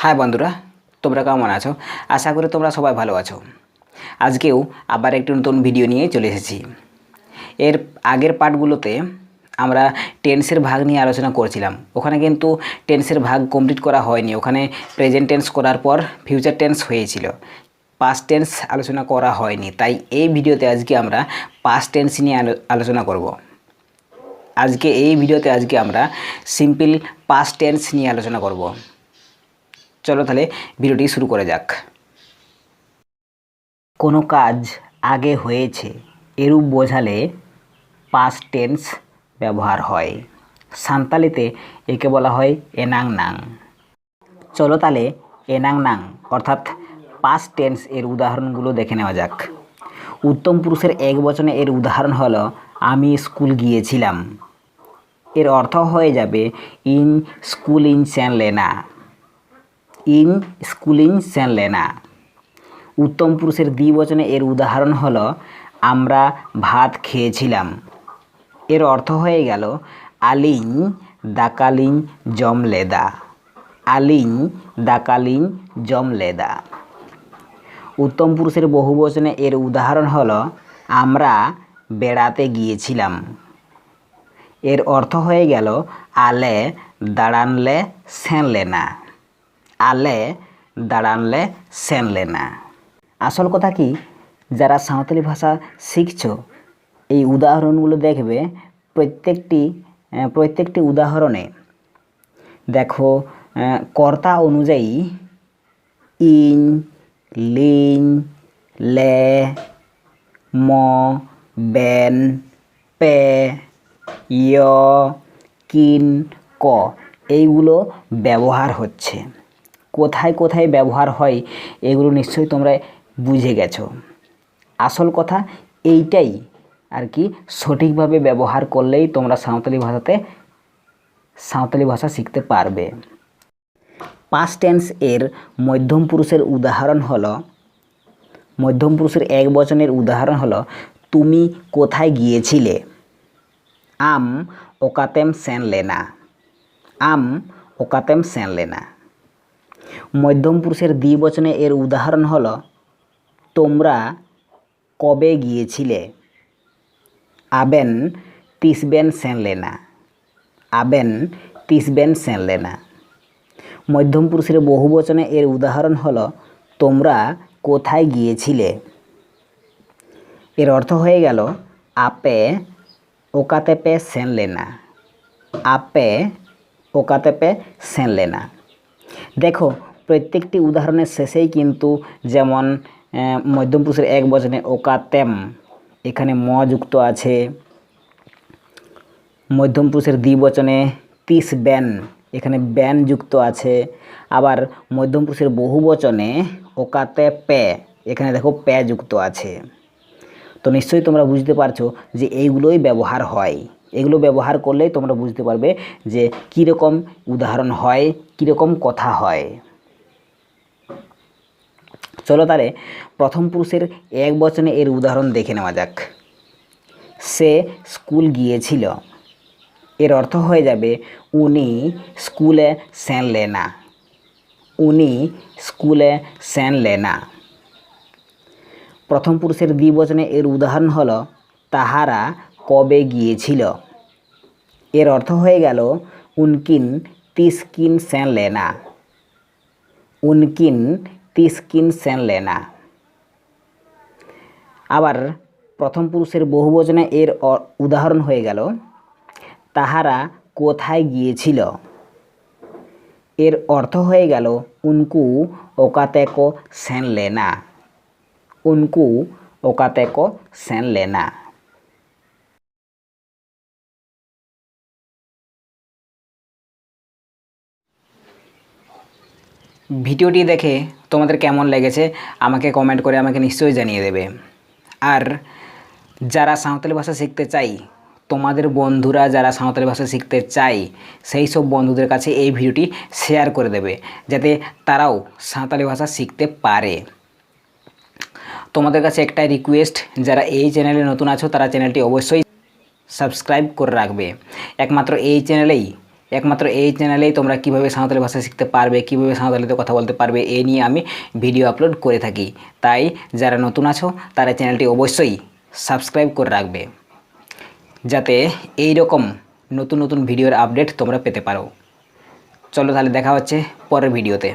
High বন্ধুরা, তোমরা কেমন আছো? আশা করি তোমরা সবাই ভালো আছো। আজকেও আবার একটি নতুন ভিডিও নিয়ে চলে এসেছি। এর আগের পার্টগুলোতে আমরা টেন্সের ভাগ নিয়ে আলোচনা করছিলাম। ওখানে কিন্তু টেন্সের ভাগ কমপ্লিট করা হয়নি। ওখানে প্রেজেন্ট টেন্স করার পর ফিউচার টেন্স হয়েছিল, পাস্ট টেন্স আলোচনা করা হয়নি। তাই এই ভিডিওতে আজকে আমরা পাস্ট টেন্স নিয়ে আলোচনা করব। এই ভিডিওতে আমরা সিম্পল পাস্ট টেন্স নিয়ে আলোচনা করব। চলো তাহলে ভিডিওটি শুরু করা যাক। কোনো কাজ আগে হয়েছে এরূপ বোঝালে পাস্ট টেন্স ব্যবহার হয়। সান্তালিতে একে বলা হয় এনাং নাং। চলো তাহলে এনাং নাং অর্থাৎ পাস্ট টেন্স এর উদাহরণগুলো দেখে নেওয়া যাক। উত্তম পুরুষের একবচনে এর উদাহরণ হলো আমি স্কুল গিয়েছিলাম। এর অর্থ হয়ে যাবে ইন স্কুলিং সেন লেনা। ইন স্কুলিং সেন লেনা। উত্তম পুরুষের দ্বিবচনে এর উদাহরণ হলো আমরা ভাত খেয়েছিলাম। এর অর্থ হয়ে গেল আলিং দাকালিং জম লেদা। আলিং দাকালিং জম লেদা। উত্তম পুরুষের বহুবচনে এর উদাহরণ হলো আমরা বেড়াতে গিয়েছিলাম। এর অর্থ হয়ে গেল আলে দাঁড়ানলে সেন লেনা। আলে দাঁড়ানলে সেন লেনা। আসল কথা কি, যারা সাঁওতালি ভাষা শিখছো এই উদাহরণগুলো দেখবে প্রত্যেকটি উদাহরণে দেখো কর্তা অনুযায়ী ইন, লিং, লে, ম, বেন, পে, ইয়, কিন, ক এইগুলো ব্যবহার হচ্ছে। কোথায় কোথায় ব্যবহার হয় এগুলো নিশ্চয়ই তোমরা বুঝে গেছো। আসল কথা এইটাই আর কি, সঠিকভাবে ব্যবহার করলেই তোমরা সাঁওতালি ভাষা শিখতে পারবে। পাস্ট টেন্স এর মধ্যম পুরুষের উদাহরণ হলো, মধ্যম পুরুষের একবচনের উদাহরণ হলো তুমি কোথায় গিয়েছিলে। আম ওকাতেম সেন লেনা। আম ওকাতেম সেন লেনা। মধ্যম পুরুষের দ্বিবচনে এর উদাহরণ হলো তোমরা কবে গিয়েছিলে। আবেন তিসবেন সেন লেনা। আবেন তিসবেন সেন লেনা। মধ্যম পুরুষের বহুবচনে এর উদাহরণ হলো তোমরা কোথায় গিয়েছিলে। এর অর্থ হয়ে গেল আপে ওকাতেপে সেন লেনা। আপে ওকাতেপে সেন লেনা। দেখো প্রত্যেকটি উদাহরণের শেষেই কিন্তু যেমন মধ্যম পুরুষের এক বচনে ওকাতেম এখানে ম যুক্ত আছে। মধ্যম পুরুষের দ্বিবচনে তিস ব্যান এখানে ব্যান যুক্ত আছে। আবার মধ্যম পুরুষের বহুবচনে ওকাতে পে এখানে দেখো পে যুক্ত আছে। তো নিশ্চয়ই তোমরা বুঝতে পারছো যে এইগুলোই ব্যবহার হয়। এগুলো ব্যবহার করলেই তোমরা বুঝতে পারবে যে কীরকম উদাহরণ হয়, কীরকম কথা হয়। চলো তাহলে প্রথম পুরুষের এক বচনে এর উদাহরণ দেখে নেওয়া যাক। সে স্কুল গিয়েছিল। এর অর্থ হয়ে যাবে উনি স্কুলে সেন লেনা। উনি স্কুলে সেন লেনা। প্রথম পুরুষের দ্বিবচনে এর উদাহরণ হলো তাহারা কবে গিয়েছিল। এর অর্থ হয়ে গেল উনকিন তিসকিন সেন লেনা। উনকিন তিসকিন সেন লেনা। আবার প্রথম পুরুষের বহুবচনে এর উদাহরণ হয়ে গেল তাহারা কোথায় গিয়েছিল। এর অর্থ হয়ে গেল উনকু ওকাতেকো সেন লেনা। উনকু ওকাতেকো সেন লেনা। ভিডিওটি দেখে তোমাদের কেমন লেগেছে আমাকে কমেন্ট করে আমাকে নিশ্চয়ই জানিয়ে দেবে। আর যারা সাঁওতালি ভাষা শিখতে চাই, তোমাদের বন্ধুরা যারা সাঁওতালি ভাষা শিখতে চায় সেই সব বন্ধুদের কাছে এই ভিডিওটি শেয়ার করে দেবে যাতে তারাও সাঁওতালি ভাষা শিখতে পারে। তোমাদের কাছে একটাই রিকোয়েস্ট, যারা এই চ্যানেলে নতুন আছো তারা চ্যানেলটি অবশ্যই সাবস্ক্রাইব করে রাখবে। একমাত্র এই চ্যানেলেই একমাত্র এই চ্যানেলেই তোমরা কীভাবে সাঁওতালি ভাষা শিখতে পারবে, কীভাবে সাঁওতালিতে কথা বলতে পারবে, এই নিয়ে আমি ভিডিও আপলোড করে থাকি। তাই যারা নতুন আছো তারা চ্যানেলটি অবশ্যই সাবস্ক্রাইব করে রাখবে, যাতে এই রকম নতুন নতুন ভিডিওর আপডেট তোমরা পেতে পারো। চলো তাহলে দেখা হচ্ছে পরের ভিডিওতে।